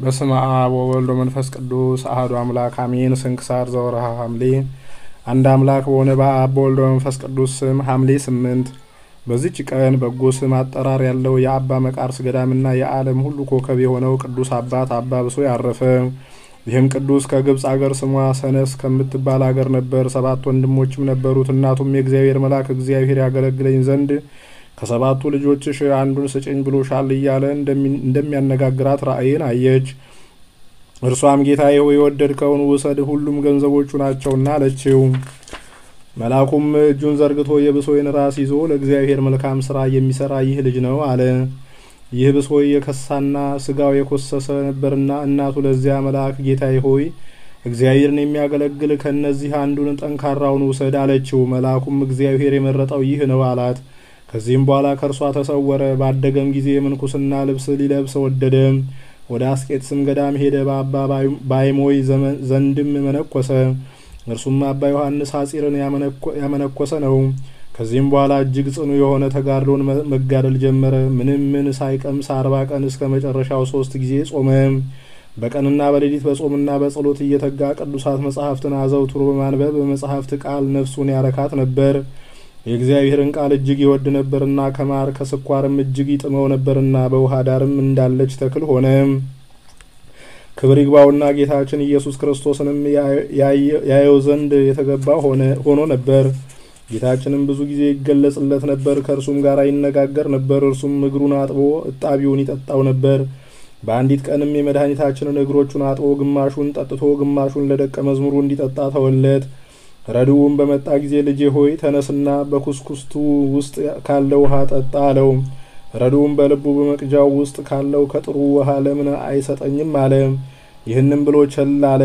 በስመ አብ ወወልድ ወመንፈስ ቅዱስ አሐዱ አምላክ አሜን። ስንክሳር ዘወርኀ ሐምሌ። አንድ አምላክ በሆነ በአብ በወልድ በመንፈስ ቅዱስ ስም ሐምሌ 8 በዚች ቀን በጎ ስም አጠራር ያለው የአባ መቃርስ ገዳምና የዓለም ሁሉ ኮከብ የሆነው ቅዱስ አባት አባ ብሶይ አረፈ። ይህም ቅዱስ ከግብጽ አገር ስሟ ሰነስ ከምትባል አገር ነበር። 7 ወንድሞችም ነበሩት። እናቱም የእግዚአብሔር መልአክ እግዚአብሔር ያገለግለኝ ዘንድ ከ7ቱ ልጆችሽ አንዱን ስጭኝ ብሎሻል እያለ እንደሚያነጋግራት ራእይን አየች። እርሷም ጌታዬ ሆይ የወደድከውን ውሰድ፣ ሁሉም ገንዘቦቹ ናቸውና አለችው። መልአኩም እጁን ዘርግቶ የብሶይን ራስ ይዞ ለእግዚአብሔር መልካም ስራ የሚሰራ ይህ ልጅ ነው አለ። ይህ ብሶይ የከሳና ስጋው የኮሰሰ ነበርና እናቱ ለዚያ መልአክ ጌታዬ ሆይ እግዚአብሔርን የሚያገለግል ከነዚህ አንዱን ጠንካራውን ውሰድ አለችው። መልአኩም እግዚአብሔር የመረጠው ይህ ነው አላት። ከዚህም በኋላ ከእርሷ ተሰወረ። ባደገም ጊዜ የምንኩስና ልብስ ሊለብስ ወደደ። ወደ አስቄጥስም ገዳም ሄደ። በአባ ባይሞይ ዘንድም መነኮሰ። እርሱም አባ ዮሐንስ ሐጺርን ያመነኮሰ ነው። ከዚህም በኋላ እጅግ ጽኑ የሆነ ተጋድሎን መጋደል ጀመረ። ምን ሳይቀምስ 40 ቀን እስከ መጨረሻው 3 ጊዜ ጾመ። በቀንና በሌሊት በጾምና በጸሎት እየተጋ ቅዱሳት መጻሕፍትን አዘውትሮ በማንበብ በመጻሕፍት ቃል ነፍሱን ያረካት ነበር። የእግዚአብሔርን ቃል እጅግ ይወድ ነበርና ከማር ከስኳርም እጅግ ይጥመው ነበርና በውሃ ዳርም እንዳለች ተክል ሆነ። ክብር ይግባውና ጌታችን ኢየሱስ ክርስቶስንም ያየው ዘንድ የተገባ ሆኖ ነበር። ጌታችንም ብዙ ጊዜ ይገለጽለት ነበር፣ ከእርሱም ጋር ይነጋገር ነበር። እርሱም እግሩን አጥቦ እጣቢውን ይጠጣው ነበር። በአንዲት ቀንም የመድኃኒታችንን እግሮቹን አጥቦ ግማሹን ጠጥቶ ግማሹን ለደቀ መዝሙሩ እንዲጠጣ ተወለት። ረድኡም በመጣ ጊዜ ልጄ ሆይ ተነስና በኩስኩስቱ ውስጥ ካለው ውሃ ጠጣ አለው። ረድኡም በልቡ በመቅጃው ውስጥ ካለው ከጥሩ ውሃ ለምን አይሰጠኝም አለ። ይህንም ብሎ ቸል አለ።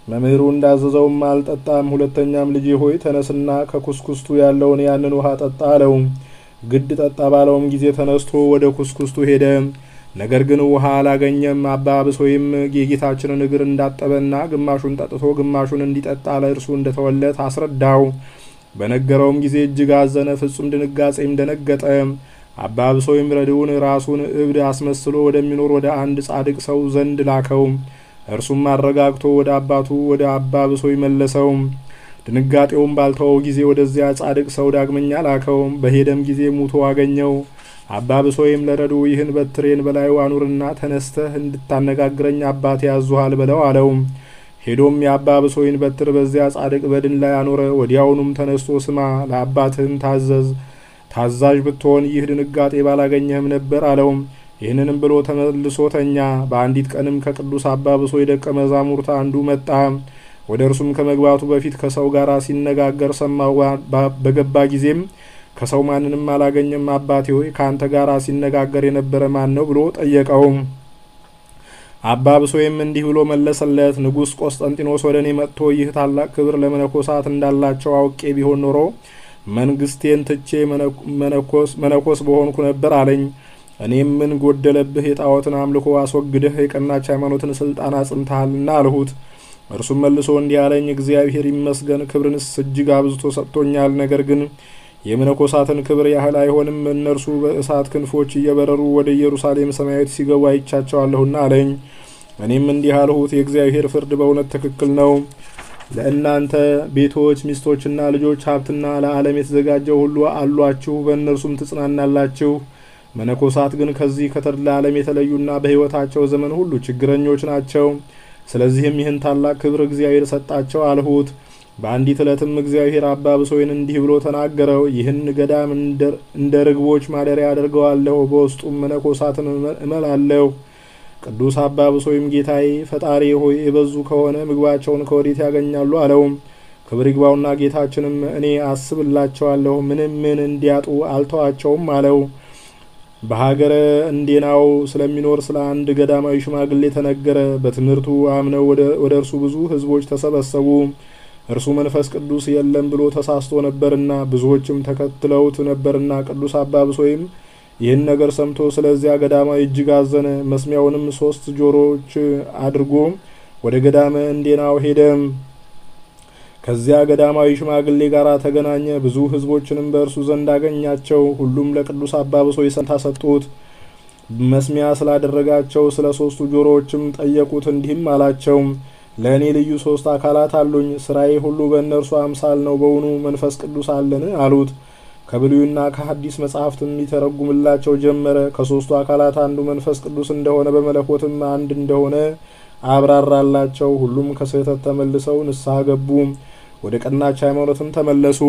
መምህሩ እንዳዘዘውም አልጠጣም። ሁለተኛም ልጄ ሆይ ተነስና ከኩስኩስቱ ያለውን ያንን ውሃ ጠጣ አለው። ግድ ጠጣ ባለውም ጊዜ ተነስቶ ወደ ኩስኩስቱ ሄደ። ነገር ግን ውሃ አላገኘም። አባ ብሶይም የጌታችንን እግር እንዳጠበና ግማሹን ጠጥቶ ግማሹን እንዲጠጣ ለእርሱ እንደተወለት አስረዳው። በነገረውም ጊዜ እጅግ አዘነ፣ ፍጹም ድንጋጼም ደነገጠ። አባ ብሶይም ረድኡን ራሱን እብድ አስመስሎ ወደሚኖር ወደ አንድ ጻድቅ ሰው ዘንድ ላከው። እርሱም አረጋግቶ ወደ አባቱ ወደ አባ ብሶይ መለሰው። ድንጋጤውም ባልተወው ጊዜ ወደዚያ ጻድቅ ሰው ዳግመኛ ላከው። በሄደም ጊዜ ሙቶ አገኘው። አባ ብሶይም ለረድኡ ይህን በትሬን በላዩ አኑርና ተነስተህ እንድታነጋግረኝ አባቴ ያዙሃል በለው አለው። ሄዶም የአባ ብሶይን በትር በዚያ ጻድቅ በድን ላይ አኖረ። ወዲያውኑም ተነስቶ ስማ፣ ለአባትህም ታዛዥ ብትሆን ይህ ድንጋጤ ባላገኘህም ነበር አለው። ይህንንም ብሎ ተመልሶ ተኛ። በአንዲት ቀንም ከቅዱስ አባ ብሶይ ደቀ መዛሙርት አንዱ መጣ። ወደ እርሱም ከመግባቱ በፊት ከሰው ጋር ሲነጋገር ሰማው። በገባ ጊዜም ከሰው ማንንም አላገኘም። አባቴ ሆይ ከአንተ ጋር ሲነጋገር የነበረ ማን ነው ብሎ ጠየቀው። አባ ብሶይም እንዲህ ብሎ መለሰለት፣ ንጉሥ ቆስጠንጢኖስ ወደ እኔ መጥቶ ይህ ታላቅ ክብር ለመነኮሳት እንዳላቸው አውቄ ቢሆን ኖሮ መንግስቴን ትቼ መነኮስ በሆንኩ ነበር አለኝ። እኔም ምን ጎደለብህ? የጣዖትን አምልኮ አስወግደህ የቀናች ሃይማኖትን ስልጣን አጽንተሃልና አልሁት። እርሱም መልሶ እንዲህ አለኝ፣ እግዚአብሔር ይመስገን፣ ክብርንስ እጅግ አብዝቶ ሰጥቶኛል። ነገር ግን የመነኮሳትን ክብር ያህል አይሆንም። እነርሱ በእሳት ክንፎች እየበረሩ ወደ ኢየሩሳሌም ሰማያዊት ሲገቡ አይቻቸዋለሁና አለኝ። እኔም እንዲህ አልሁት፣ የእግዚአብሔር ፍርድ በእውነት ትክክል ነው። ለእናንተ ቤቶች፣ ሚስቶችና ልጆች፣ ሀብትና ለዓለም የተዘጋጀው ሁሉ አሏችሁ፣ በእነርሱም ትጽናናላችሁ። መነኮሳት ግን ከዚህ ከተድላ ዓለም የተለዩና በሕይወታቸው ዘመን ሁሉ ችግረኞች ናቸው። ስለዚህም ይህን ታላቅ ክብር እግዚአብሔር ሰጣቸው አልሁት። በአንዲት ዕለትም እግዚአብሔር አባ ብሶይን እንዲህ ብሎ ተናገረው፣ ይህን ገዳም እንደ ርግቦች ማደሪያ አደርገዋለሁ፣ በውስጡም መነኮሳትን እመላለሁ። ቅዱስ አባ ብሶይም ጌታዬ ፈጣሪ ሆይ የበዙ ከሆነ ምግባቸውን ከወዴት ያገኛሉ አለው። ክብር ይግባውና ጌታችንም እኔ አስብላቸዋለሁ፣ ምን እንዲያጡ አልተዋቸውም አለው። በሀገረ እንዴናው ስለሚኖር ስለ አንድ ገዳማዊ ሽማግሌ ተነገረ። በትምህርቱ አምነው ወደ እርሱ ብዙ ሕዝቦች ተሰበሰቡ። እርሱ መንፈስ ቅዱስ የለም ብሎ ተሳስቶ ነበርና ብዙዎችም ተከትለውት ነበርና ቅዱስ አባ ብሶይም ይህን ነገር ሰምቶ ስለዚያ ገዳማዊ እጅግ አዘነ። መስሚያውንም 3 ጆሮዎች አድርጎ ወደ ገዳመ እንዴናው ሄደ። ከዚያ ገዳማዊ ሽማግሌ ጋር ተገናኘ። ብዙ ሕዝቦችንም በእርሱ ዘንድ አገኛቸው። ሁሉም ለቅዱስ አባ ብሶይ ሰላምታ ሰጡት። መስሚያ ስላደረጋቸው ስለ ሶስቱ ጆሮዎችም ጠየቁት። እንዲህም አላቸው፣ ለእኔ ልዩ 3 አካላት አሉኝ። ስራዬ ሁሉ በእነርሱ አምሳል ነው። በውኑ መንፈስ ቅዱስ አለን አሉት። ከብሉይና ከሐዲስ መጻሕፍትም ይተረጉምላቸው ጀመረ። ከ3ቱ አካላት አንዱ መንፈስ ቅዱስ እንደሆነ በመለኮትም አንድ እንደሆነ አብራራላቸው። ሁሉም ከስህተት ተመልሰው ንስሐ ገቡ፣ ወደ ቀናች ሃይማኖትም ተመለሱ።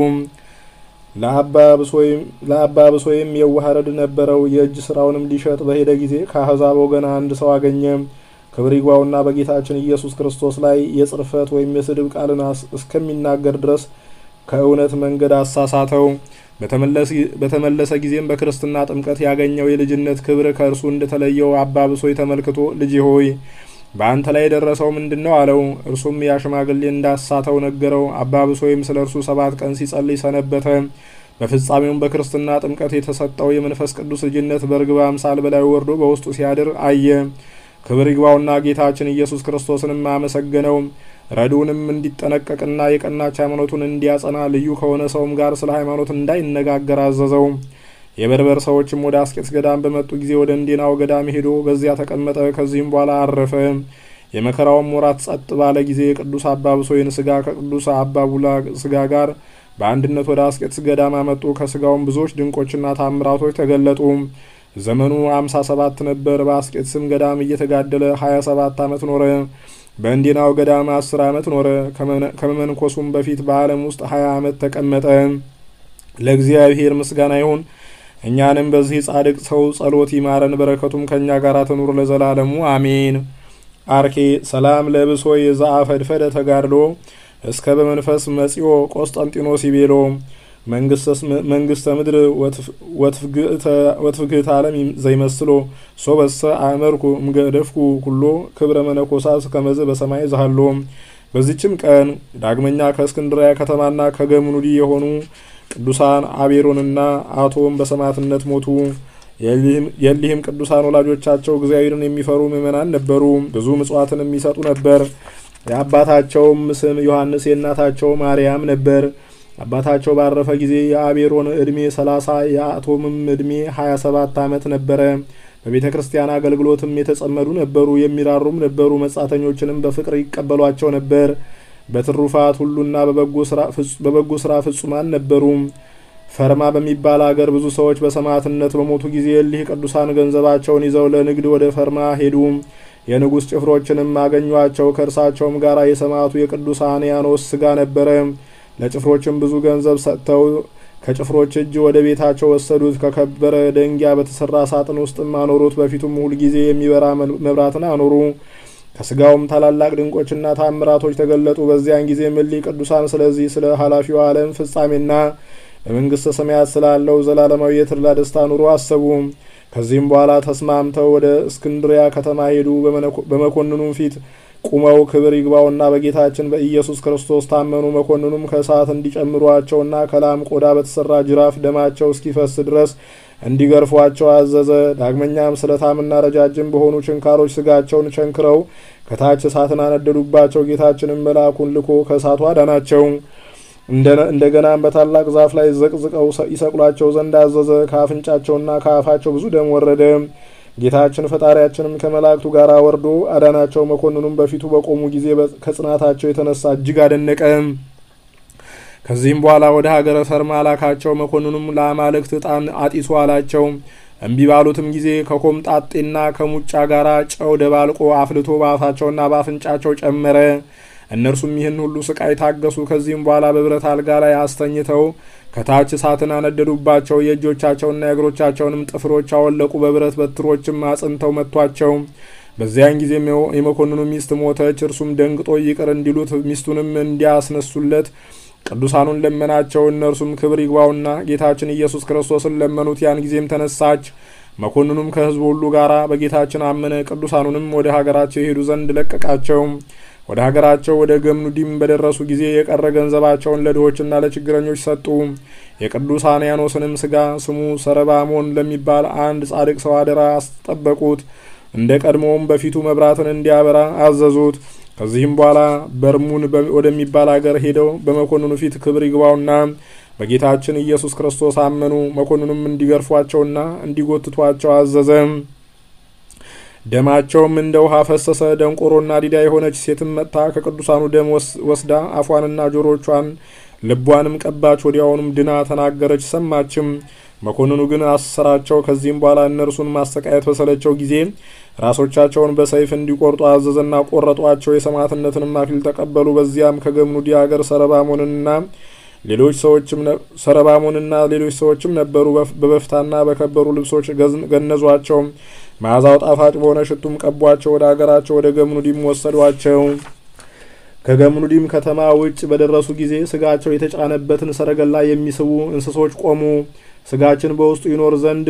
ለአባ ብሶይም የዋህረድ ነበረው። የእጅ ስራውንም ሊሸጥ በሄደ ጊዜ ከአሕዛብ ወገን አንድ ሰው አገኘ። ክብር ይግባውና በጌታችን ኢየሱስ ክርስቶስ ላይ የጽርፈት ወይም የስድብ ቃልን እስከሚናገር ድረስ ከእውነት መንገድ አሳሳተው። በተመለሰ ጊዜም በክርስትና ጥምቀት ያገኘው የልጅነት ክብር ከእርሱ እንደተለየው አባ ብሶይ ተመልክቶ ልጄ ሆይ በአንተ ላይ የደረሰው ምንድን ነው አለው። እርሱም ያ ሽማግሌ እንዳሳተው ነገረው። አባ ብሶይም ስለ እርሱ 7 ቀን ሲጸልይ ሰነበተ። በፍጻሜውም በክርስትና ጥምቀት የተሰጠው የመንፈስ ቅዱስ ልጅነት በርግብ አምሳል በላዩ ወርዶ በውስጡ ሲያድር አየ። ክብር ይግባውና ጌታችን ኢየሱስ ክርስቶስንም አመሰገነው። ረድኡንም እንዲጠነቀቅና የቀናች ሃይማኖቱን እንዲያጸና ልዩ ከሆነ ሰውም ጋር ስለ ሃይማኖት እንዳይነጋገር አዘዘው። የበርበር ሰዎችም ወደ አስቄጥስ ገዳም በመጡ ጊዜ ወደ እንዴናው ገዳም ሄዶ በዚያ ተቀመጠ። ከዚህም በኋላ አረፈ። የመከራውም ወራት ጸጥ ባለ ጊዜ የቅዱስ አባ ብሶይን ስጋ ከቅዱስ አባ ቡላ ስጋ ጋር በአንድነት ወደ አስቄጥስ ገዳም አመጡ። ከስጋውም ብዙዎች ድንቆችና ታምራቶች ተገለጡ። ዘመኑ 57 ነበር። በአስቄጥስም ገዳም እየተጋደለ 27 ዓመት ኖረ። በእንዴናው ገዳም 10 ዓመት ኖረ። ከመመንኮሱም በፊት በዓለም ውስጥ 20 ዓመት ተቀመጠ። ለእግዚአብሔር ምስጋና ይሁን። እኛንም በዚህ ጻድቅ ሰው ጸሎት ይማረን፣ በረከቱም ከእኛ ጋር ትኑር ለዘላለሙ አሜን። አርኬ ሰላም ለብሶይ ዘአፈድፈደ ተጋድሎ እስከ በመንፈስ መጺኦ ቆስጠንጢኖስ ይቤሎ መንግስተ ምድር ወትፍግእተ ዓለም ዘይመስሎ ሶበሰ አእመርኩ እምገደፍኩ ኩሎ ክብረ መነኮሳት ከመዝ በሰማይ ዛሃሎ። በዚችም ቀን ዳግመኛ ከእስክንድርያ ከተማና ከገምኑዲ የሆኑ ቅዱሳን አቤሮንና አቶም በሰማዕትነት ሞቱ። የሊህም ቅዱሳን ወላጆቻቸው እግዚአብሔርን የሚፈሩ ምእመናን ነበሩ። ብዙ ምጽዋትን የሚሰጡ ነበር። የአባታቸውም ስም ዮሐንስ የእናታቸው ማርያም ነበር። አባታቸው ባረፈ ጊዜ የአቤሮን ዕድሜ 30 የአቶምም ዕድሜ 27 ዓመት ነበረ። በቤተ ክርስቲያን አገልግሎትም የተጸመዱ ነበሩ፣ የሚራሩም ነበሩ። መጻተኞችንም በፍቅር ይቀበሏቸው ነበር። በትሩፋት ሁሉና በበጎ ስራ ፍጹማን ነበሩ። ፈርማ በሚባል አገር ብዙ ሰዎች በሰማዕትነት በሞቱ ጊዜ እሊህ ቅዱሳን ገንዘባቸውን ይዘው ለንግድ ወደ ፈርማ ሄዱ። የንጉሥ ጭፍሮችንም አገኟቸው። ከእርሳቸውም ጋር የሰማዕቱ የቅዱስ አንያኖስ ስጋ ነበረ። ለጭፍሮችም ብዙ ገንዘብ ሰጥተው ከጭፍሮች እጅ ወደ ቤታቸው ወሰዱት። ከከበረ ደንጊያ በተሰራ ሳጥን ውስጥም አኖሩት። በፊቱም ሁልጊዜ የሚበራ መብራትን አኖሩ። ከስጋውም ታላላቅ ድንቆችና ታምራቶች ተገለጡ። በዚያን ጊዜ እሊህ ቅዱሳን ስለዚህ ስለ ኃላፊው ዓለም ፍጻሜና በመንግስተ ሰማያት ስላለው ዘላለማዊ የተድላ ደስታ ኑሮ አሰቡ። ከዚህም በኋላ ተስማምተው ወደ እስክንድሪያ ከተማ ሄዱ። በመኮንኑም ፊት ቁመው ክብር ይግባውና በጌታችን በኢየሱስ ክርስቶስ ታመኑ። መኮንኑም ከእሳት እንዲጨምሯቸውና ከላም ቆዳ በተሰራ ጅራፍ ደማቸው እስኪፈስ ድረስ እንዲገርፏቸው አዘዘ። ዳግመኛም ስለታምና ረጃጅም በሆኑ ችንካሮች ስጋቸውን ቸንክረው ከታች እሳትን አነደዱባቸው። ጌታችንም መልአኩን ልኮ ከእሳቱ አዳናቸው። እንደገናም በታላቅ ዛፍ ላይ ዘቅዝቀው ይሰቅሏቸው ዘንድ አዘዘ። ከአፍንጫቸውና ከአፋቸው ብዙ ደም ወረደ። ጌታችን ፈጣሪያችንም ከመላእክቱ ጋር ወርዶ አዳናቸው። መኮንኑም በፊቱ በቆሙ ጊዜ ከጽናታቸው የተነሳ እጅግ አደነቀ። ከዚህም በኋላ ወደ ሀገረ ፈርማ ላካቸው። መኮንኑም ለአማልክት ዕጣን አጢሱ አላቸው። እምቢ ባሉትም ጊዜ ከኮምጣጤና ከሙጫ ጋር ጨው ደባልቆ አፍልቶ በአፋቸውና በአፍንጫቸው ጨመረ። እነርሱም ይህን ሁሉ ስቃይ ታገሱ። ከዚህም በኋላ በብረት አልጋ ላይ አስተኝተው ከታች እሳትን አነደዱባቸው። የእጆቻቸውና የእግሮቻቸውንም ጥፍሮች አወለቁ። በብረት በትሮችም አጽንተው መቷቸው። በዚያን ጊዜም የመኮንኑ ሚስት ሞተች። እርሱም ደንግጦ ይቅር እንዲሉት ሚስቱንም እንዲያስነሱለት ቅዱሳኑን ለመናቸው። እነርሱም ክብር ይግባውና ጌታችን ኢየሱስ ክርስቶስን ለመኑት። ያን ጊዜም ተነሳች። መኮንኑም ከሕዝቡ ሁሉ ጋር በጌታችን አመነ። ቅዱሳኑንም ወደ ሀገራቸው የሄዱ ዘንድ ለቀቃቸው። ወደ ሀገራቸው ወደ ገምኑዲም በደረሱ ጊዜ የቀረ ገንዘባቸውን ለድሆችና ለችግረኞች ሰጡ። የቅዱስ አንያኖስንም ስጋ ስሙ ሰረባሞን ለሚባል አንድ ጻድቅ ሰው አደራ አስጠበቁት። እንደ ቀድሞውም በፊቱ መብራትን እንዲያበራ አዘዙት። ከዚህም በኋላ በርሙን ወደሚባል አገር ሄደው በመኮንኑ ፊት ክብር ይግባውና በጌታችን ኢየሱስ ክርስቶስ አመኑ። መኮንኑም እንዲገርፏቸውና እንዲጎትቷቸው አዘዘ። ደማቸውም እንደ ውሃ ፈሰሰ። ደንቆሮና ዲዳ የሆነች ሴትም መጥታ ከቅዱሳኑ ደም ወስዳ አፏንና ጆሮቿን ልቧንም ቀባች። ወዲያውኑም ድና ተናገረች፣ ሰማችም። መኮንኑ ግን አሰራቸው። ከዚህም በኋላ እነርሱን ማሰቃየት በሰለቸው ጊዜ ራሶቻቸውን በሰይፍ እንዲቆርጡ አዘዘና ቆረጧቸው። የሰማዕትነትንም አክሊል ተቀበሉ። በዚያም ከገምኑዲ አገር ሰረባሞንና ሌሎች ሰዎችም ነበሩ። በበፍታና በከበሩ ልብሶች ገነዟቸው። መዓዛው ጣፋጭ በሆነ ሽቱም ቀቧቸው። ወደ አገራቸው ወደ ገምኑዲም ወሰዷቸው። ከገምኑዲም ከተማ ውጭ በደረሱ ጊዜ ስጋቸው የተጫነበትን ሰረገላ የሚስቡ እንስሶች ቆሙ። ስጋችን በውስጡ ይኖር ዘንድ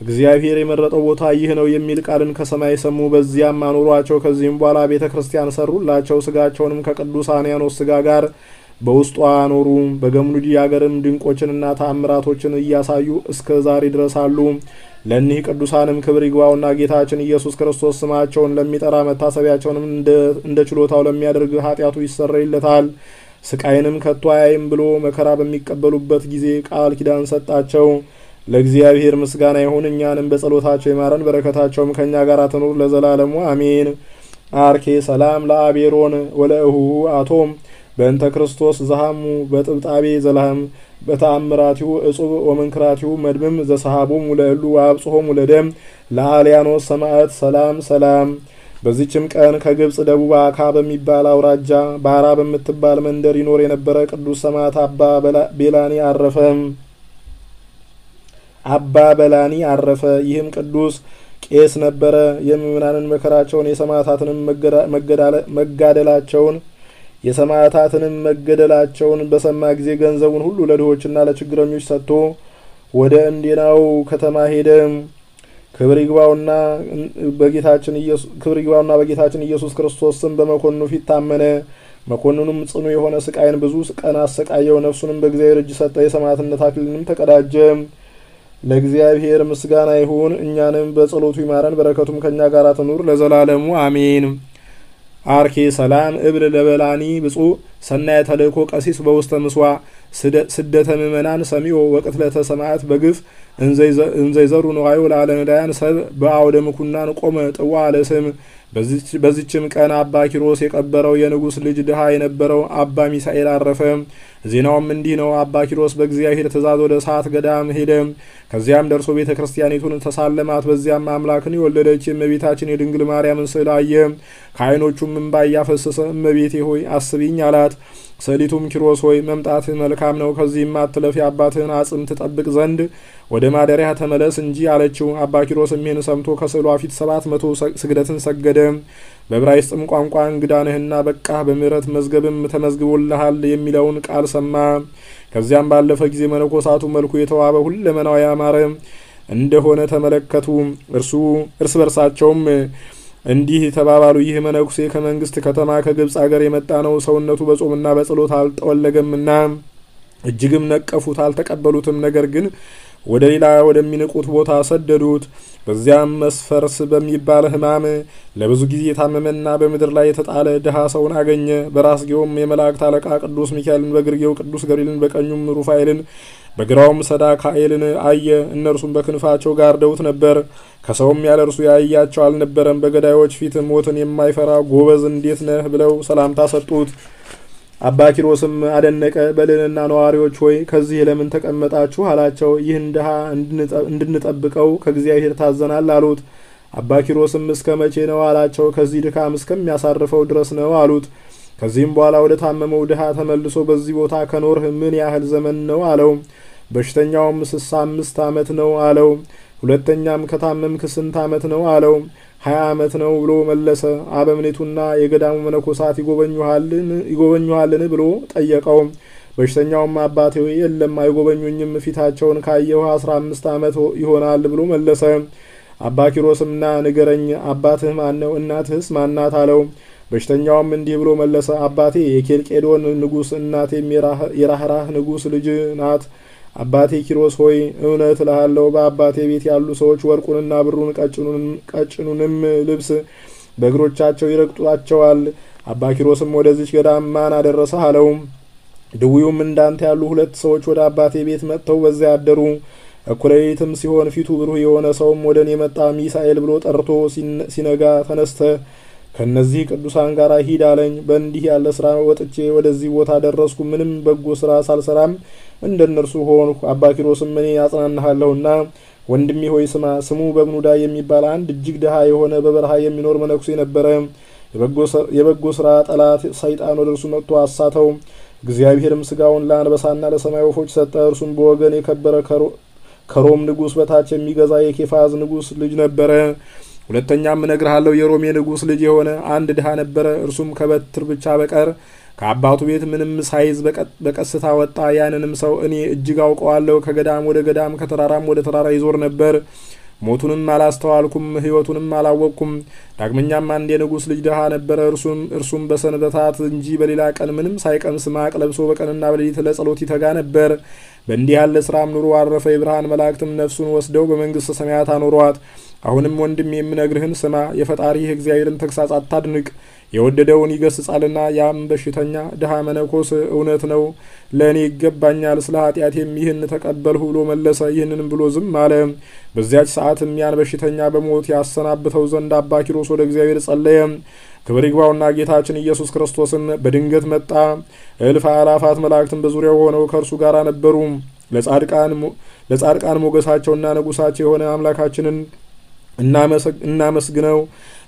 እግዚአብሔር የመረጠው ቦታ ይህ ነው የሚል ቃልን ከሰማይ ሰሙ። በዚያም አኖሯቸው። ከዚህም በኋላ ቤተ ክርስቲያን ሰሩላቸው። ስጋቸውንም ከቅዱስ አንያኖስ ስጋ ጋር በውስጧ አኖሩ። በገምኑዲ አገርም ድንቆችንና ተአምራቶችን እያሳዩ እስከ ዛሬ ድረስ አሉ። ለእኒህ ቅዱሳንም ክብር ይግባውና ጌታችን ኢየሱስ ክርስቶስ ስማቸውን ለሚጠራ መታሰቢያቸውንም እንደ ችሎታው ለሚያደርግ ኃጢአቱ ይሰረይለታል፣ ስቃይንም ከቶ አያይም ብሎ መከራ በሚቀበሉበት ጊዜ ቃል ኪዳን ሰጣቸው። ለእግዚአብሔር ምስጋና ይሁን፣ እኛንም በጸሎታቸው ይማረን፣ በረከታቸውም ከእኛ ጋር ትኑር ለዘላለሙ አሜን። አርኬ ሰላም ለአቤሮን ወለእሁ አቶም በእንተ ክርስቶስ ዘሃሙ በጥብጣቤ ዘላህም በተአምራቲሁ እጹብ ወመንክራቲሁ መድብም ዘሰሃቦሙ ለእሉ ወአብጽሖሙ ለደም ለአልያኖስ ሰማዕት ሰላም ሰላም። በዚችም ቀን ከግብጽ ደቡብ አካ በሚባል አውራጃ ባራ በምትባል መንደር ይኖር የነበረ ቅዱስ ሰማዕት አባ በላኒ አረፈ። ይህም ቅዱስ ቄስ ነበረ። የምእመናንን መከራቸውን የሰማዕታትንም መገደላቸውን በሰማ ጊዜ ገንዘቡን ሁሉ ለድሆችና ለችግረኞች ሰጥቶ ወደ እንዴናው ከተማ ሄደ። ክብር ይግባውና በጌታችን ኢየሱስ ክርስቶስ ስም በመኮንኑ ፊት ታመነ። መኮንኑም ጽኑ የሆነ ስቃይን ብዙ ቀን አሰቃየው። ነፍሱንም በእግዚአብሔር እጅ ሰጠ። የሰማዕትነት አክሊልንም ተቀዳጀ። ለእግዚአብሔር ምስጋና ይሁን፣ እኛንም በጸሎቱ ይማረን፣ በረከቱም ከእኛ ጋር ትኑር ለዘላለሙ አሜን። አርኬ ሰላም እብል ለበላኒ ብፁዕ ሰናየ ተልእኮ ቀሲስ በውስተ ምስዋ ስደተ ምእመናን ሰሚኦ ወቅትለተ ሰማዕት በግፍ እንዘይዘሩ ነዋዩ ለአለነዳያን ሰብ በአውደ ምኩናን ቆመ ጥዋ ለስም። በዚችም ቀን አባ ኪሮስ የቀበረው የንጉሥ ልጅ ድሃ የነበረው አባ ሚሳኤል አረፈ። ዜናውም እንዲህ ነው። አባ ኪሮስ በእግዚአብሔር ትእዛዝ ወደ ሰዓት ገዳም ሄደ። ከዚያም ደርሶ ቤተ ክርስቲያኒቱን ተሳለማት። በዚያም አምላክን የወለደች የእመቤታችን የድንግል ማርያምን ስዕል አየ። ከዓይኖቹም እንባ እያፈሰሰ እመቤቴ ሆይ አስቢኝ አላት። ሰሊቱም ኪሮስ ሆይ መምጣትህ መልካም ነው፣ ከዚህም አትለፍ፣ የአባትህን አጽም ትጠብቅ ዘንድ ወደ ማደሪያ ተመለስ እንጂ አለችው። አባ ኪሮስም ይህን ሰምቶ ከስዕሏ ፊት 700 ስግደትን ሰገደ። በዕብራይስጥም ቋንቋ እንግዳ ነህና በቃህ፣ በምሕረት መዝገብም ተመዝግቦልሃል የሚለውን ቃል ሰማ። ከዚያም ባለፈ ጊዜ መነኮሳቱ መልኩ የተዋበ ሁለመናው ያማረ እንደሆነ ተመለከቱ። እርስ በርሳቸውም እንዲህ ተባባሉ፣ ይህ መነኩሴ ከመንግስት ከተማ ከግብጽ አገር የመጣ ነው። ሰውነቱ በጾምና በጸሎት አልጠወለገምና እጅግም ነቀፉት፣ አልተቀበሉትም። ነገር ግን ወደ ሌላ ወደሚንቁት ቦታ ሰደዱት። በዚያም መስፈርስ በሚባል ሕማም ለብዙ ጊዜ የታመመና በምድር ላይ የተጣለ ድሃ ሰውን አገኘ። በራስጌውም የመላእክት አለቃ ቅዱስ ሚካኤልን፣ በግርጌው ቅዱስ ገብርኤልን፣ በቀኙም ሩፋኤልን፣ በግራውም ሰዳካኤልን አየ። እነርሱም በክንፋቸው ጋርደውት ነበር። ከሰውም ያለ እርሱ ያያቸው አልነበረም። በገዳዮች ፊት ሞትን የማይፈራ ጎበዝ እንዴት ነህ ብለው ሰላምታ ሰጡት። አባ ኪሮስም አደነቀ። በልንና ነዋሪዎች ሆይ ከዚህ ለምን ተቀመጣችሁ አላቸው። ይህን ድሃ እንድንጠብቀው ከእግዚአብሔር ታዘናል አሉት። አባ ኪሮስም እስከ መቼ ነው አላቸው። ከዚህ ድካም እስከሚያሳርፈው ድረስ ነው አሉት። ከዚህም በኋላ ወደ ታመመው ድሃ ተመልሶ በዚህ ቦታ ከኖርህ ምን ያህል ዘመን ነው አለው። በሽተኛውም 65 ዓመት ነው አለው። ሁለተኛም ከታመምክ ስንት ዓመት ነው አለው። 20 ዓመት ነው ብሎ መለሰ። አበምኔቱና የገዳሙ መነኮሳት ይጎበኙሃልን ብሎ ጠየቀው። በሽተኛውም አባቴ የለም አይጎበኙኝም፣ ፊታቸውን ካየሁ 15 ዓመት ይሆናል ብሎ መለሰ። አባ ኪሮስም ና ንገረኝ፣ አባትህ ማን ነው? እናትህስ ማናት አለው። በሽተኛውም እንዲህ ብሎ መለሰ። አባቴ የኬልቄዶን ንጉሥ፣ እናቴም የራህራህ ንጉሥ ልጅ ናት። አባቴ ኪሮስ ሆይ እውነት እልሃለሁ በአባቴ ቤት ያሉ ሰዎች ወርቁንና ብሩን ቀጭኑንም ልብስ በእግሮቻቸው ይረግጧቸዋል። አባ ኪሮስም ወደዚች ገዳም ማን አደረሰህ አለው። ድውዩም እንዳንተ ያሉ 2 ሰዎች ወደ አባቴ ቤት መጥተው በዚያ አደሩ። እኩሌትም ሲሆን ፊቱ ብሩህ የሆነ ሰውም ወደ እኔ መጣ። ሚሳኤል ብሎ ጠርቶ ሲነጋ ተነስተ ከነዚህ ቅዱሳን ጋር ሂድ አለኝ። በእንዲህ ያለ ስራ ወጥቼ ወደዚህ ቦታ ደረስኩ። ምንም በጎ ስራ ሳልሰራም እንደነርሱ ሆንኩ። አባ ኪሮስም እኔ ያጽናናሃለሁና ወንድሜ ሆይ ስማ። ስሙ በብኑዳ የሚባል አንድ እጅግ ድሃ የሆነ በበረሃ የሚኖር መነኩሴ ነበረ። የበጎ ስራ ጠላት ሰይጣን ወደ እርሱ መጥቶ አሳተው። እግዚአብሔርም ስጋውን ለአንበሳና ለሰማይ ወፎች ሰጠ። እርሱም በወገን የከበረ ከሮም ንጉሥ በታች የሚገዛ የኬፋዝ ንጉሥ ልጅ ነበረ። ሁለተኛም እነግርሃለሁ የሮሜ ንጉሥ ልጅ የሆነ አንድ ድሃ ነበረ። እርሱም ከበትር ብቻ በቀር ከአባቱ ቤት ምንም ሳይዝ በቀስታ ወጣ። ያንንም ሰው እኔ እጅግ አውቀዋለሁ። ከገዳም ወደ ገዳም ከተራራም ወደ ተራራ ይዞር ነበር። ሞቱንም አላስተዋልኩም፣ ሕይወቱንም አላወቅኩም። ዳግመኛም አንድ የንጉሥ ልጅ ድሃ ነበረ። እርሱም በሰንበታት እንጂ በሌላ ቀን ምንም ሳይቀምስ ማቅ ለብሶ በቀንና በሌሊት ለጸሎት ይተጋ ነበር። በእንዲህ ያለ ስራም ኑሮ አረፈ። የብርሃን መላእክትም ነፍሱን ወስደው በመንግሥተ ሰማያት አኖሯት። አሁንም ወንድም የምነግርህን ስማ። የፈጣሪህ እግዚአብሔርን ተግሳጽ አታድንቅ፣ የወደደውን ይገስጻልና። ያም በሽተኛ ድሃ መነኮስ እውነት ነው፣ ለእኔ ይገባኛል፣ ስለ ኃጢአቴም ይህን ተቀበልሁ ብሎ መለሰ። ይህንንም ብሎ ዝም አለ። በዚያች ሰዓትም ያን በሽተኛ በሞት ያሰናብተው ዘንድ አባ ኪሮስ ወደ እግዚአብሔር ጸለየ። ክብር ይግባውና ጌታችን ኢየሱስ ክርስቶስን በድንገት መጣ። እልፍ አእላፋት መላእክትን በዙሪያው ሆነው ከእርሱ ጋር ነበሩ። ለጻድቃን ሞገሳቸውና ንጉሳቸው የሆነ አምላካችንን እናመስግነው፣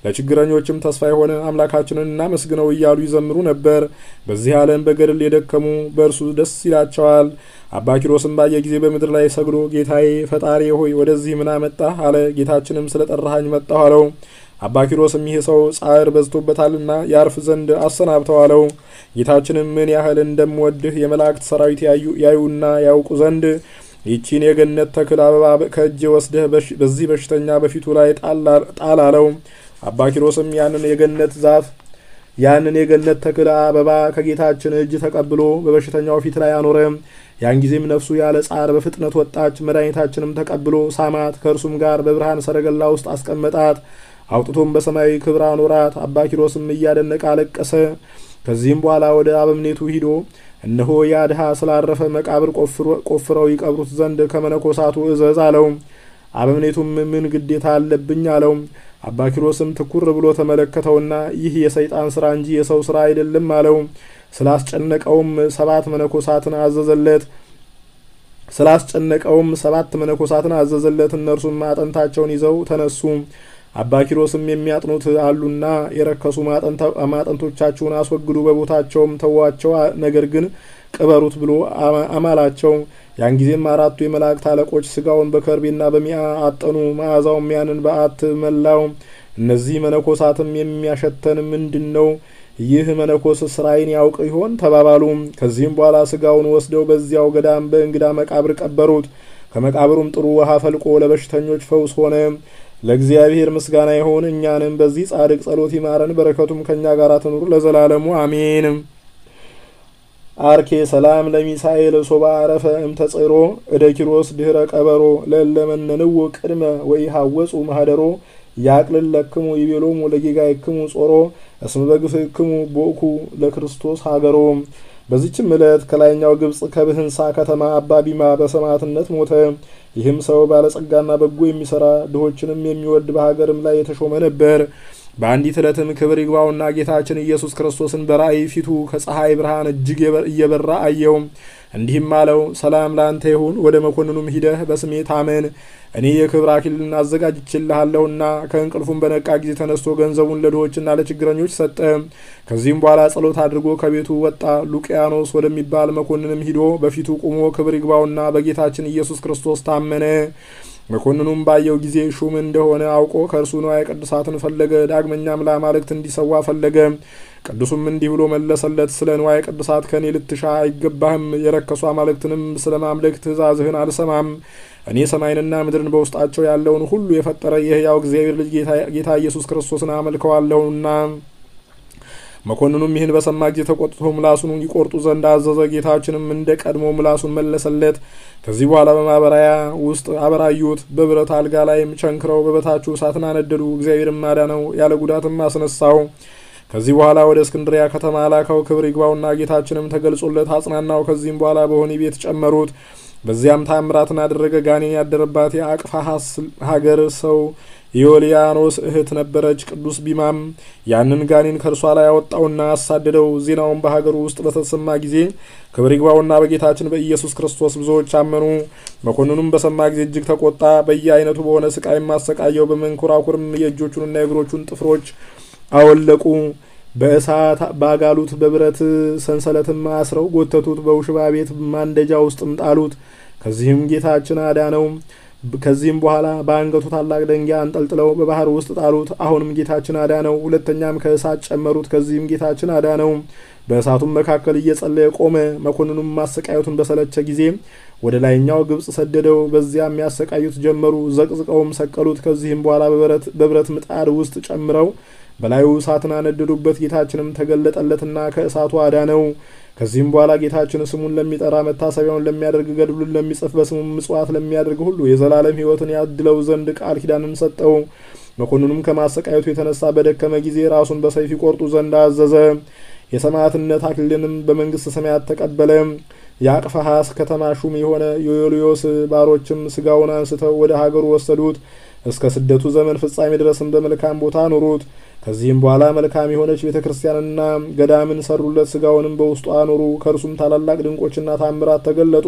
ለችግረኞችም ተስፋ የሆነ አምላካችንን እናመስግነው እያሉ ይዘምሩ ነበር። በዚህ ዓለም በገድል የደከሙ በእርሱ ደስ ይላቸዋል። አባ ኪሮስም ባየ ጊዜ በምድር ላይ ሰግዶ ጌታዬ ፈጣሪ ሆይ ወደዚህ ምን አመጣህ አለ። ጌታችንም ስለ ጠራሃኝ መጣሁ አለው። አባ ኪሮስም ይህ ሰው ጻዕር በዝቶበታልና ያርፍ ዘንድ አሰናብተው አለው። ጌታችንም ምን ያህል እንደምወድህ የመላእክት ሰራዊት ያዩና ያውቁ ዘንድ ይቺን የገነት ተክል አበባ ከእጄ ወስደህ በዚህ በሽተኛ በፊቱ ላይ ጣል አለው። አባ ኪሮስም ያንን የገነት ተክል አበባ ከጌታችን እጅ ተቀብሎ በበሽተኛው ፊት ላይ አኖረ። ያን ጊዜም ነፍሱ ያለ ጻር በፍጥነት ወጣች። መድኃኒታችንም ተቀብሎ ሳማት፣ ከእርሱም ጋር በብርሃን ሰረገላ ውስጥ አስቀመጣት። አውጥቶም በሰማያዊ ክብር አኖራት። አባ ኪሮስም እያደነቀ አለቀሰ። ከዚህም በኋላ ወደ አበምኔቱ ሂዶ እነሆ ያ ድሃ ስላረፈ መቃብር ቆፍረው ይቀብሩት ዘንድ ከመነኮሳቱ እዘዝ አለው። አበምኔቱም ምን ግዴታ አለብኝ አለው። አባ ኪሮስም ትኩር ብሎ ተመለከተውና ይህ የሰይጣን ስራ እንጂ የሰው ስራ አይደለም አለው። ስላስጨነቀውም ሰባት መነኮሳትን አዘዘለት። እነርሱም አጥንታቸውን ይዘው ተነሱ። አባ ኪሮስም የሚያጥኑት አሉና የረከሱ ማጠንቶቻችሁን አስወግዱ፣ በቦታቸውም ተዋቸው፣ ነገር ግን ቅበሩት ብሎ አማላቸው። ያን ጊዜም አራቱ የመላእክት አለቆች ስጋውን በከርቤና በሚያ አጠኑ። መዓዛውም ያንን በዓት መላው። እነዚህ መነኮሳትም የሚያሸተን ምንድን ነው? ይህ መነኮስ ስራይን ያውቅ ይሆን ተባባሉ። ከዚህም በኋላ ስጋውን ወስደው በዚያው ገዳም በእንግዳ መቃብር ቀበሩት። ከመቃብሩም ጥሩ ውሃ ፈልቆ ለበሽተኞች ፈውስ ሆነ። ለእግዚአብሔር ምስጋና ይሁን። እኛንም በዚህ ጻድቅ ጸሎት ይማረን፣ በረከቱም ከኛ ጋር ትኑር ለዘላለሙ አሜን። አርኬ ሰላም ለሚሳኤል ሶባ አረፈ እምተጽሮ እደ ኪሮስ ድህረ ቀበሮ ለለመነንው ቅድመ ወይሃወጹ ማህደሮ ያቅልል ለክሙ ይቤሎሙ ለጌጋይክሙ ጾሮ እስመ በግፍክሙ ቦኩ ለክርስቶስ ሀገሮ። በዚችም ዕለት ከላይኛው ግብጽ ከብህንሳ ከተማ አባ ቢማ በሰማዕትነት ሞተ። ይህም ሰው ባለጸጋና በጎ የሚሰራ ድሆችንም የሚወድ በሀገርም ላይ የተሾመ ነበር። በአንዲት ዕለትም ክብር ይግባውና ጌታችን ኢየሱስ ክርስቶስን በራእይ ፊቱ ከፀሐይ ብርሃን እጅግ እየበራ አየው። እንዲህም አለው፣ ሰላም ለአንተ ይሁን። ወደ መኮንኑም ሂደህ በስሜ ታመን፣ እኔ የክብር አክሊልን አዘጋጅቼልሃለሁና። ከእንቅልፉም በነቃ ጊዜ ተነስቶ ገንዘቡን ለድሆችና ለችግረኞች ሰጠ። ከዚህም በኋላ ጸሎት አድርጎ ከቤቱ ወጣ። ሉቅያኖስ ወደሚባል መኮንንም ሂዶ በፊቱ ቆሞ ክብር ይግባውና በጌታችን ኢየሱስ ክርስቶስ ታመነ። መኮንኑም ባየው ጊዜ ሹም እንደሆነ አውቆ ከእርሱ ንዋየ ቅዱሳትን ፈለገ። ዳግመኛም ለአማልክት እንዲሰዋ ፈለገ። ቅዱሱም እንዲህ ብሎ መለሰለት፣ ስለ ንዋየ ቅዱሳት ከእኔ ልትሻ አይገባህም። የረከሱ አማልክትንም ስለ ማምለክ ትእዛዝህን አልሰማም። እኔ ሰማይንና ምድርን በውስጣቸው ያለውን ሁሉ የፈጠረ የሕያው እግዚአብሔር ልጅ ጌታ ኢየሱስ ክርስቶስን አመልከዋለሁና። መኮንኑም ይህን በሰማ ጊዜ ተቆጥቶ ምላሱን ይቆርጡ ዘንድ አዘዘ። ጌታችንም እንደ ቀድሞ ምላሱን መለሰለት። ከዚህ በኋላ በማበራያ ውስጥ አበራዩት። በብረት አልጋ ላይም ቸንክረው በበታችሁ እሳትን አነደዱ። እግዚአብሔርም አዳነው፣ ያለ ጉዳትም አስነሳው። ከዚህ በኋላ ወደ እስክንድሪያ ከተማ ላከው። ክብር ይግባውና ጌታችንም ተገልጾለት አጽናናው። ከዚህም በኋላ በወህኒ ቤት ጨመሩት። በዚያም ታምራትን አደረገ። ጋኔን ያደረባት የአቅፋሐስ ሀገር ሰው የዮልያኖስ እህት ነበረች። ቅዱስ ቢማም ያንን ጋኔን ከእርሷ ላይ ያወጣውና አሳደደው። ዜናውን በሀገሩ ውስጥ በተሰማ ጊዜ ክብር ይግባውና በጌታችን በኢየሱስ ክርስቶስ ብዙዎች አመኑ። መኮንኑም በሰማ ጊዜ እጅግ ተቆጣ። በየአይነቱ በሆነ ስቃይም አሰቃየው። በመንኮራኩርም የእጆቹንና የእግሮቹን ጥፍሮች አወለቁ። በእሳት ባጋሉት። በብረት ሰንሰለትም አስረው ጎተቱት። በውሽባ ቤት ማንደጃ ውስጥም ጣሉት። ከዚህም ጌታችን አዳነው። ከዚህም በኋላ በአንገቱ ታላቅ ደንጊያ አንጠልጥለው በባህር ውስጥ ጣሉት። አሁንም ጌታችን አዳነው። ሁለተኛም ከእሳት ጨመሩት። ከዚህም ጌታችን አዳነው። በእሳቱም መካከል እየጸለየ ቆመ። መኮንኑም ማሰቃየቱን በሰለቸ ጊዜ ወደ ላይኛው ግብጽ ሰደደው። በዚያም ያሰቃዩት ጀመሩ። ዘቅዝቀውም ሰቀሉት። ከዚህም በኋላ በብረት ምጣድ ውስጥ ጨምረው በላዩ እሳትን አነደዱበት። ጌታችንም ተገለጠለትና ከእሳቱ አዳነው። ከዚህም በኋላ ጌታችን ስሙን ለሚጠራ መታሰቢያውን ለሚያደርግ ገድሉን ለሚጽፍ በስሙም ምጽዋት ለሚያደርግ ሁሉ የዘላለም ሕይወትን ያድለው ዘንድ ቃል ኪዳንን ሰጠው። መኮንኑም ከማሰቃየቱ የተነሳ በደከመ ጊዜ ራሱን በሰይፍ ይቆርጡ ዘንድ አዘዘ። የሰማዕትነት አክሊልንም በመንግስተ ሰማያት ተቀበለ። የአቅፋሐስ ከተማ ሹም የሆነ የዮልዮስ ባሮችም ስጋውን አንስተው ወደ ሀገሩ ወሰዱት። እስከ ስደቱ ዘመን ፍጻሜ ድረስም በመልካም ቦታ ኑሩት። ከዚህም በኋላ መልካም የሆነች ቤተክርስቲያንና ገዳምን ሰሩለት። ስጋውንም በውስጡ አኖሩ። ከእርሱም ታላላቅ ድንቆችና ታምራት ተገለጡ።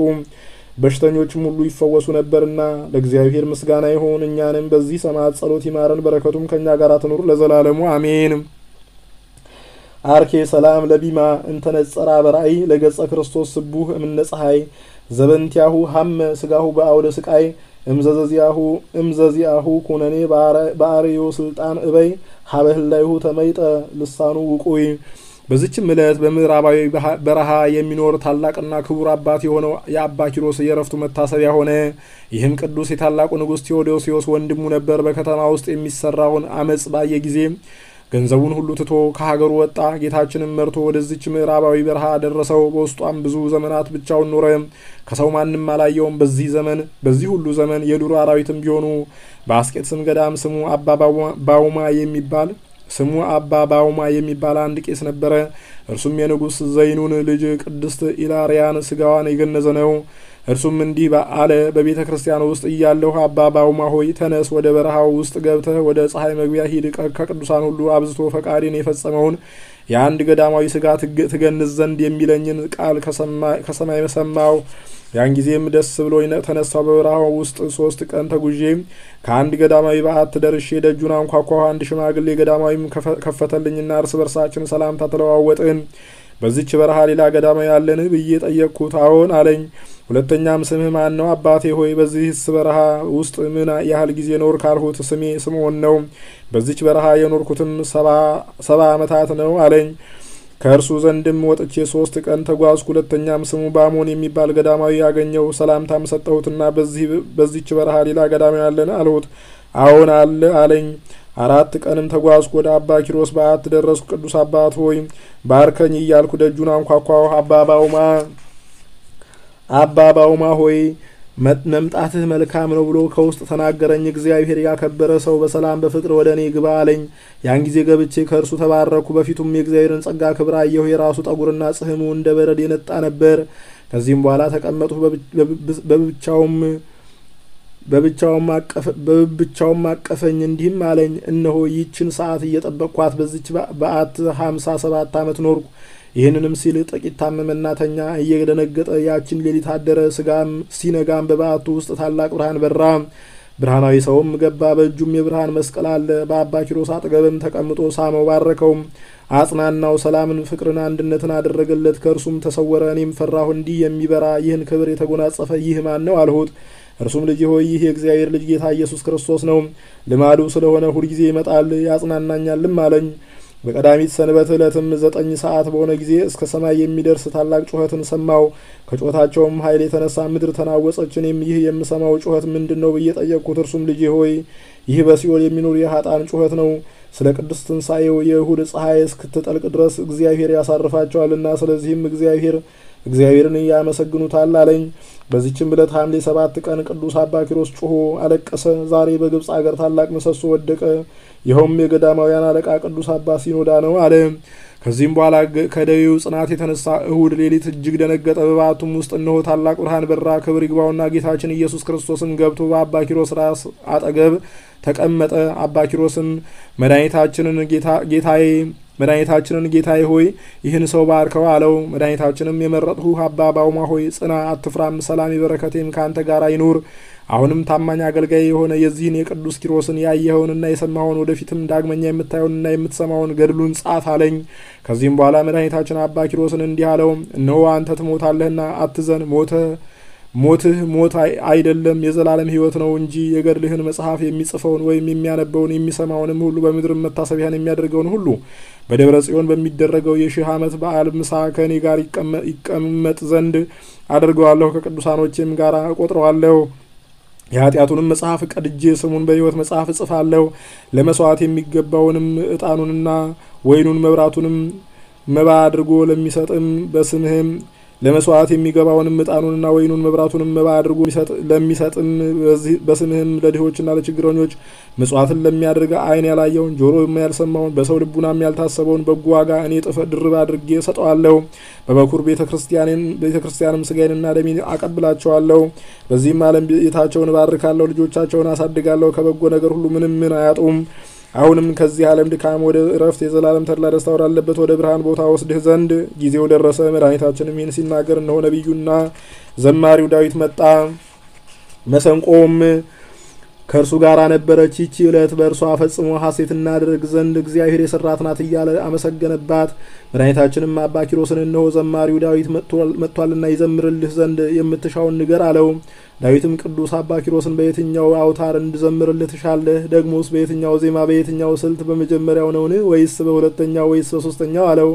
በሽተኞችም ሁሉ ይፈወሱ ነበርና። ለእግዚአብሔር ምስጋና ይሁን። እኛንም በዚህ ሰማዕት ጸሎት ይማረን፣ በረከቱም ከእኛ ጋር ትኑር ለዘላለሙ አሜን። አርኬ ሰላም ለቢማ እንተነጸራ በራእይ ለገጸ ክርስቶስ ስቡህ እምነ ፀሐይ ዘበንቲያሁ ሀመ ስጋሁ በአውደ ስቃይ እምዘዚያሁ ኩነኔ በአርዮ ስልጣን እበይ ሀበህላይሁ ተመይጠ ልሳኑ ውቁይ። በዚችም ዕለት በምዕራባዊ በረሃ የሚኖር ታላቅና ክቡር አባት የሆነው የአባ ኪሮስ የዕረፍቱ መታሰቢያ ሆነ። ይህም ቅዱስ የታላቁ ንጉሥ ቴዎዶሲዮስ ወንድሙ ነበር። በከተማ ውስጥ የሚሰራውን አመጽ ባየ ጊዜ ገንዘቡን ሁሉ ትቶ ከሀገሩ ወጣ። ጌታችንም መርቶ ወደዚች ምዕራባዊ በረሃ ደረሰው። በውስጧም ብዙ ዘመናት ብቻውን ኖረ። ከሰው ማንም አላየውም። በዚህ ሁሉ ዘመን የዱር አራዊትም ቢሆኑ በአስቄጥስም ገዳም ስሙ አባ ባውማ የሚባል አንድ ቄስ ነበረ። እርሱም የንጉሥ ዘይኑን ልጅ ቅድስት ኢላሪያን ስጋዋን የገነዘ ነው። እርሱም እንዲህ አለ። በቤተ ክርስቲያን ውስጥ እያለሁ አባ ባውማ ሆይ ተነስ፣ ወደ በረሃው ውስጥ ገብተህ ወደ ፀሐይ መግቢያ ሂድ። ከቅዱሳን ሁሉ አብዝቶ ፈቃዴን የፈጸመውን የአንድ ገዳማዊ ስጋ ትገንዝ ዘንድ የሚለኝን ቃል ከሰማይ ሰማሁ። ያን ጊዜም ደስ ብሎኝ ተነሳሁ። በበረሃው ውስጥ 3 ቀን ተጉዤ ከአንድ ገዳማዊ በዓት ደርሼ ደጁን አንኳኳሁ። አንድ ሽማግሌ ገዳማዊም ከፈተልኝና እርስ በርሳችን ሰላምታ ተለዋወጥን። በዚች በረሃ ሌላ ገዳማዊ ያለን ብዬ ጠየቅኩት። አዎን አለኝ። ሁለተኛም ስምህ ማን ነው? አባቴ ሆይ በዚህስ በረሃ ውስጥ ምን ያህል ጊዜ ኖር ካልሁት፣ ስሜ ስምዖን ነው። በዚች በረሃ የኖርኩትም 70 ዓመታት ነው አለኝ። ከእርሱ ዘንድም ወጥቼ 3 ቀን ተጓዝኩ። ሁለተኛም ስሙ ባሞን የሚባል ገዳማዊ ያገኘው፣ ሰላምታም ሰጠሁትና በዚች በረሃ ሌላ ገዳማዊ ያለን አልሁት። አዎን አለ አለኝ። 4 ቀንም ተጓዝኩ። ወደ አባ ኪሮስ በዓት ደረስኩ። ቅዱስ አባት ሆይ ባርከኝ እያልኩ ደጁን አንኳኳሁ። አባ ባውማ ሆይ መምጣትህ መልካም ነው ብሎ ከውስጥ ተናገረኝ። እግዚአብሔር ያከበረ ሰው በሰላም በፍቅር ወደ እኔ ግባ አለኝ። ያን ጊዜ ገብቼ ከእርሱ ተባረኩ። በፊቱም የእግዚአብሔርን ጸጋ ክብር አየሁ። የራሱ ጠጉርና ጽሕሙ እንደ በረድ የነጣ ነበር። ከዚህም በኋላ ተቀመጥሁ። በብቻውም አቀፈኝ፣ እንዲህም አለኝ፣ እነሆ ይህችን ሰዓት እየጠበቅኳት በዚች በዓት 57 ዓመት ኖርኩ። ይህንንም ሲል ጥቂት ታመመና ተኛ። እየደነገጠ ያችን ሌሊት አደረ። ሲነጋም በበዓቱ ውስጥ ታላቅ ብርሃን በራ። ብርሃናዊ ሰውም ገባ። በእጁም የብርሃን መስቀል አለ። በአባ ኪሮስ አጠገብም ተቀምጦ ሳመው፣ ባረከውም፣ አጽናናው። ሰላምን፣ ፍቅርን፣ አንድነትን አደረገለት። ከእርሱም ተሰወረ። እኔም ፈራሁ። እንዲህ የሚበራ ይህን ክብር የተጎናጸፈ ይህ ማን ነው አልሁት። እርሱም ልጅ ሆይ ይህ የእግዚአብሔር ልጅ ጌታ ኢየሱስ ክርስቶስ ነው። ልማዱ ስለሆነ ሁልጊዜ ይመጣል ያጽናናኛልም አለኝ። በቀዳሚት ሰንበት ዕለትም 9 ሰዓት በሆነ ጊዜ እስከ ሰማይ የሚደርስ ታላቅ ጩኸትን ሰማው። ከጩኸታቸውም ኃይል የተነሳ ምድር ተናወጸች። እኔም ይህ የምሰማው ጩኸት ምንድን ነው ብዬ ጠየቅኩት። እርሱም ልጄ ሆይ ይህ በሲኦል የሚኖር የኃጥአን ጩኸት ነው። ስለ ቅዱስ ትንሣኤው የእሁድ ፀሐይ እስክትጠልቅ ድረስ እግዚአብሔር ያሳርፋቸዋልና ስለዚህም እግዚአብሔርን ያመሰግኑታል አለኝ። በዚችም ዕለት ሐምሌ 7 ቀን ቅዱስ አባ ኪሮስ ጮሆ አለቀሰ። ዛሬ በግብጽ አገር ታላቅ ምሰሶ ወደቀ። ይኸውም የገዳማውያን አለቃ ቅዱስ አባ ሲኖዳ ነው አለ። ከዚህም በኋላ ከደዌው ጽናት የተነሳ እሁድ ሌሊት እጅግ ደነገጠ። በበዓቱም ውስጥ እነሆ ታላቅ ብርሃን በራ። ክብር ይግባውና ጌታችን ኢየሱስ ክርስቶስም ገብቶ በአባ ኪሮስ ራስ አጠገብ ተቀመጠ። አባ ኪሮስም መድኃኒታችንን ጌታዬ ሆይ ይህን ሰው ባርከው አለው። መድኃኒታችንም የመረጥሁህ አባ ባውማ ሆይ ጽና፣ አትፍራም፣ ሰላም በረከቴም ከአንተ ጋር ይኑር። አሁንም ታማኝ አገልጋይ የሆነ የዚህን የቅዱስ ኪሮስን ያየኸውንና የሰማኸውን ወደፊትም ዳግመኛ የምታየውንና የምትሰማውን ገድሉን ጻፍ አለኝ። ከዚህም በኋላ መድኃኒታችን አባ ኪሮስን እንዲህ አለው፣ እነሆ አንተ ትሞታለህና አትዘን። ሞትህ ሞት አይደለም የዘላለም ሕይወት ነው እንጂ የገድልህን መጽሐፍ የሚጽፈውን ወይም የሚያነበውን የሚሰማውንም ሁሉ በምድርም መታሰቢያን የሚያደርገውን ሁሉ በደብረ ጽዮን በሚደረገው የ1000 ዓመት በዓል ምሳ ከእኔ ጋር ይቀመጥ ዘንድ አድርገዋለሁ፣ ከቅዱሳኖቼም ጋር እቆጥረዋለሁ። የኃጢአቱንም መጽሐፍ ቀድጄ ስሙን በሕይወት መጽሐፍ እጽፋለሁ። ለመስዋዕት የሚገባውንም ዕጣኑንና ወይኑን መብራቱንም መባ አድርጎ ለሚሰጥም በስምህም ለመስዋዕት የሚገባውንም ዕጣኑንና ወይኑን መብራቱንም መባ አድርጎ ለሚሰጥም በስምህም ለድሆችና ለችግረኞች ምጽዋትን ለሚያደርግ ዓይን ያላየውን ጆሮ ያልሰማውን በሰው ልቡናም ያልታሰበውን በጎ ዋጋ እኔ ድርብ አድርጌ ሰጠዋለሁ። በበኩር ቤተክርስቲያንም ስጋዬንና ደሜን አቀብላቸዋለሁ። በዚህም ዓለም ቤታቸውን እባርካለሁ፣ ልጆቻቸውን አሳድጋለሁ። ከበጎ ነገር ሁሉ ምን አያጡም። አሁንም ከዚህ ዓለም ድካም ወደ እረፍት የዘላለም ተድላ ደስታ ወዳለበት ወደ ብርሃን ቦታ ወስድህ ዘንድ ጊዜው ደረሰ። መድኃኒታችንም ይህን ሲናገር እነሆ ነቢዩና ዘማሪው ዳዊት መጣ። መሰንቆም ከእርሱ ጋር ነበረች። ይህች ዕለት በእርሷ ፈጽሞ ሐሴት እናደርግ ዘንድ እግዚአብሔር የሰራት ናት እያለ አመሰገነባት። መድኃኒታችንም አባ ኪሮስን እነሆ ዘማሪው ዳዊት መጥቷልና ይዘምርልህ ዘንድ የምትሻውን ንገር አለው። ዳዊትም ቅዱስ አባ ኪሮስን በየትኛው አውታር እንድዘምርልህ ትሻለህ? ደግሞስ በየትኛው ዜማ በየትኛው ስልት? በመጀመሪያው ነውን ወይስ በሁለተኛው ወይስ በሶስተኛው አለው።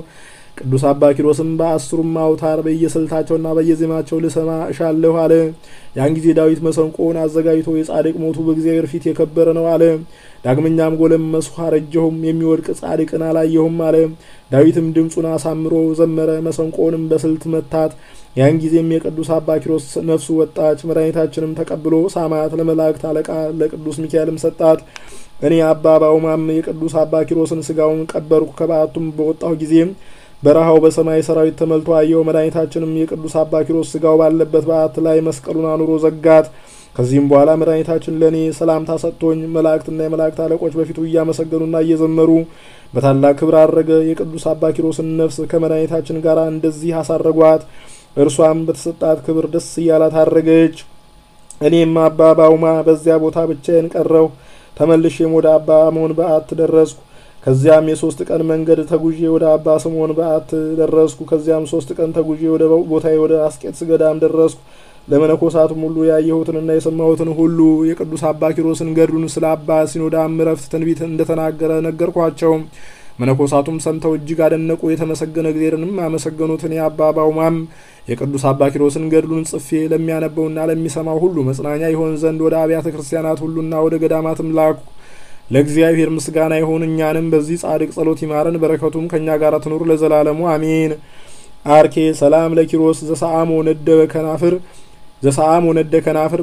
ቅዱስ አባ ኪሮስም በ10ሩም አውታር በየስልታቸውና በየዜማቸው ልሰማ እሻለሁ አለ። ያን ጊዜ ዳዊት መሰንቆውን አዘጋጅቶ የጻድቅ ሞቱ በእግዚአብሔር ፊት የከበረ ነው አለ። ዳግመኛም ጎለመስኩ፣ አረጀሁም፣ የሚወድቅ ጻድቅን አላየሁም አለ። ዳዊትም ድምፁን አሳምሮ ዘመረ፣ መሰንቆውንም በስልት መታት። ያን ጊዜም የቅዱስ አባ ኪሮስ ነፍሱ ወጣች። መድኃኒታችንም ተቀብሎ ሳማት፣ ለመላእክት አለቃ ለቅዱስ ሚካኤልም ሰጣት። እኔ አባ ባውማም የቅዱስ አባ ኪሮስን ስጋውን ቀበርኩ። ከበዓቱም በወጣሁ ጊዜ በረሃው በሰማይ ሰራዊት ተመልቶ አየው። መድኃኒታችንም የቅዱስ አባ ኪሮስ ስጋው ባለበት በዓት ላይ መስቀሉን አኑሮ ዘጋት። ከዚህም በኋላ መድኃኒታችን ለእኔ ሰላምታ ሰጥቶኝ መላእክትና የመላእክት አለቆች በፊቱ እያመሰገኑና እየዘመሩ በታላቅ ክብር አረገ። የቅዱስ አባ ኪሮስን ነፍስ ከመድኃኒታችን ጋር እንደዚህ አሳረጓት። እርሷም በተሰጣት ክብር ደስ እያላት አረገች። እኔም አባ ባውማ በዚያ ቦታ ብቻዬን ቀረሁ። ተመልሼም ወደ አባ አሞን በዓት ደረስኩ። ከዚያም የ3 ቀን መንገድ ተጉዤ ወደ አባ ስምዖን በዓት ደረስኩ። ከዚያም 3 ቀን ተጉዤ ወደ ቦታዬ ወደ አስቄጥስ ገዳም ደረስኩ። ለመነኮሳቱም ሁሉ ያየሁትንና የሰማሁትን ሁሉ የቅዱስ አባ ኪሮስን ገድሉን ስለ አባ ሲኖዳም ዕረፍት ትንቢት እንደተናገረ ነገርኳቸው። መነኮሳቱም ሰምተው እጅግ አደነቁ። የተመሰገነ እግዚአብሔርንም አመሰገኑትን። የአባ ባውማም የቅዱስ አባ ኪሮስን ገድሉን ጽፌ ለሚያነበውና ለሚሰማው ሁሉ መጽናኛ ይሆን ዘንድ ወደ አብያተ ክርስቲያናት ሁሉና ወደ ገዳማትም ላኩ። ለእግዚአብሔር ምስጋና ይሁን። እኛንም በዚህ ጻድቅ ጸሎት ይማረን፣ በረከቱም ከኛ ጋር ትኑር ለዘላለሙ አሜን። አርኬ ሰላም ለኪሮስ ዘሰአሞ ነደ ከናፍር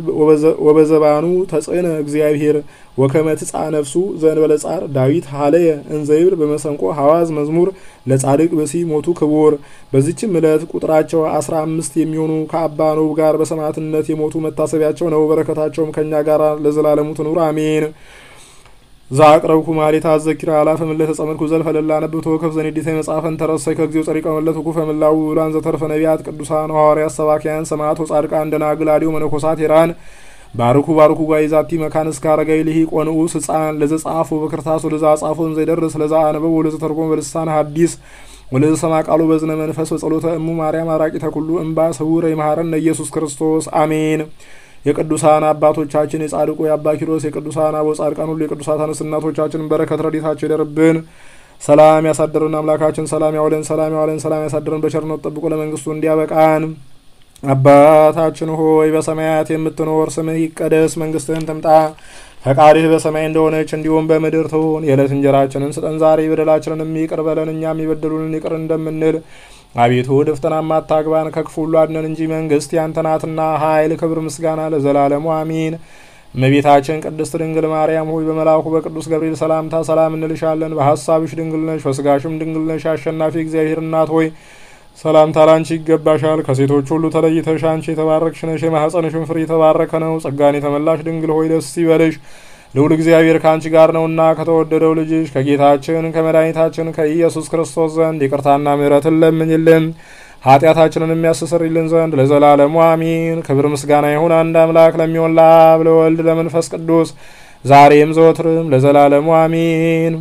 ወበዘባኑ ተጽዕነ እግዚአብሔር ወከመ ትጻ ነፍሱ ዘእንበለ ጻር ዳዊት ሀለየ እንዘይብል በመሰንቆ ሐዋዝ መዝሙር ለጻድቅ በሲ ሞቱ ክቡር። በዚችም ዕለት ቁጥራቸው 15 የሚሆኑ ከአባ ኖብ ጋር በሰማዕትነት የሞቱ መታሰቢያቸው ነው። በረከታቸውም ከኛ ጋር ለዘላለሙ ትኑር አሜን። ዛቅረብኩ ማሌታ አዘኪራ አላፈ ምለተ ጸመድኩ ዘልፈ ለላ ነብቶ ከፍ ዘንዲተ መጻፈን ተረሰይ ከግዚኦ ጸሪቀ መለቱ ኩፈ ምላው ውላን ዘተርፈ ነቢያት ቅዱሳን ሐዋርያት ሰባኪያን ሰማዕት ወጻድቃን ደናግል አዲዮ መነኮሳት ሄራን ባርኩ ጓይዛቲ መካን እስከ አረጋይ ልሂ ቆንኡስ ሕፃን ለዘ ጻፉ በክርታስ ወለዛ ጻፉን ዘይደርስ ለዛ አነበው ወለዘ ተርጎም በልሳን ሐዲስ ወለዘ ሰማ ቃሉ በዝነ መንፈስ ወጸሎተ እሙ ማርያም አራቂተ ኩሉ እምባ ስውረ ይማረን ኢየሱስ ክርስቶስ አሜን። የቅዱሳን አባቶቻችን የጻድቁ የአባ ኪሮስ የቅዱሳን አበው ጻድቃን ሁሉ የቅዱሳት አንስት እናቶቻችን በረከት ረድኤታቸው ይደርብን። ሰላም ያሳድረን አምላካችን፣ ሰላም ያውለን፣ ሰላም ያሳድረን፣ በቸርነት ጠብቆ ለመንግስቱ እንዲያበቃን። አባታችን ሆይ በሰማያት የምትኖር ስምህ ይቀደስ፣ መንግስትህን ትምጣ፣ ፈቃድህ በሰማይ እንደሆነች እንዲሁም በምድር ትሁን። የዕለት እንጀራችንን ስጠን ዛሬ፣ በደላችንን ይቅር በለን እኛም የበደሉንን ይቅር እንደምንል። አቤቱ ወደ ፈተናም አታግባን ከክፉ ሁሉ አድነን እንጂ መንግስት ያንተ ናትና ኃይል፣ ክብር፣ ምስጋና ለዘላለሙ አሜን። እመቤታችን ቅድስት ድንግል ማርያም ሆይ በመልአኩ በቅዱስ ገብርኤል ሰላምታ ሰላም እንልሻለን። በሐሳብሽ ድንግል ነሽ፣ በስጋሽም ድንግል ነሽ። አሸናፊ እግዚአብሔር እናት ሆይ ሰላምታ ላንቺ ይገባሻል። ከሴቶች ሁሉ ተለይተሽ አንቺ የተባረክሽ ነሽ፣ የማኅፀንሽም ፍሬ የተባረከ ነው። ጸጋን የተመላሽ ድንግል ሆይ ደስ ይበልሽ፣ ልዑል እግዚአብሔር ከአንቺ ጋር ነውና ከተወደደው ልጅሽ ከጌታችን ከመድኃኒታችን ከኢየሱስ ክርስቶስ ዘንድ ይቅርታና ምሕረትን ለምኝልን ኃጢአታችንን የሚያስተሰርይልን ዘንድ ለዘላለሙ አሚን። ክብር ምስጋና ይሁን አንድ አምላክ ለሚሆን ለአብ ለወልድ ለመንፈስ ቅዱስ ዛሬም ዘወትርም ለዘላለሙ አሚን።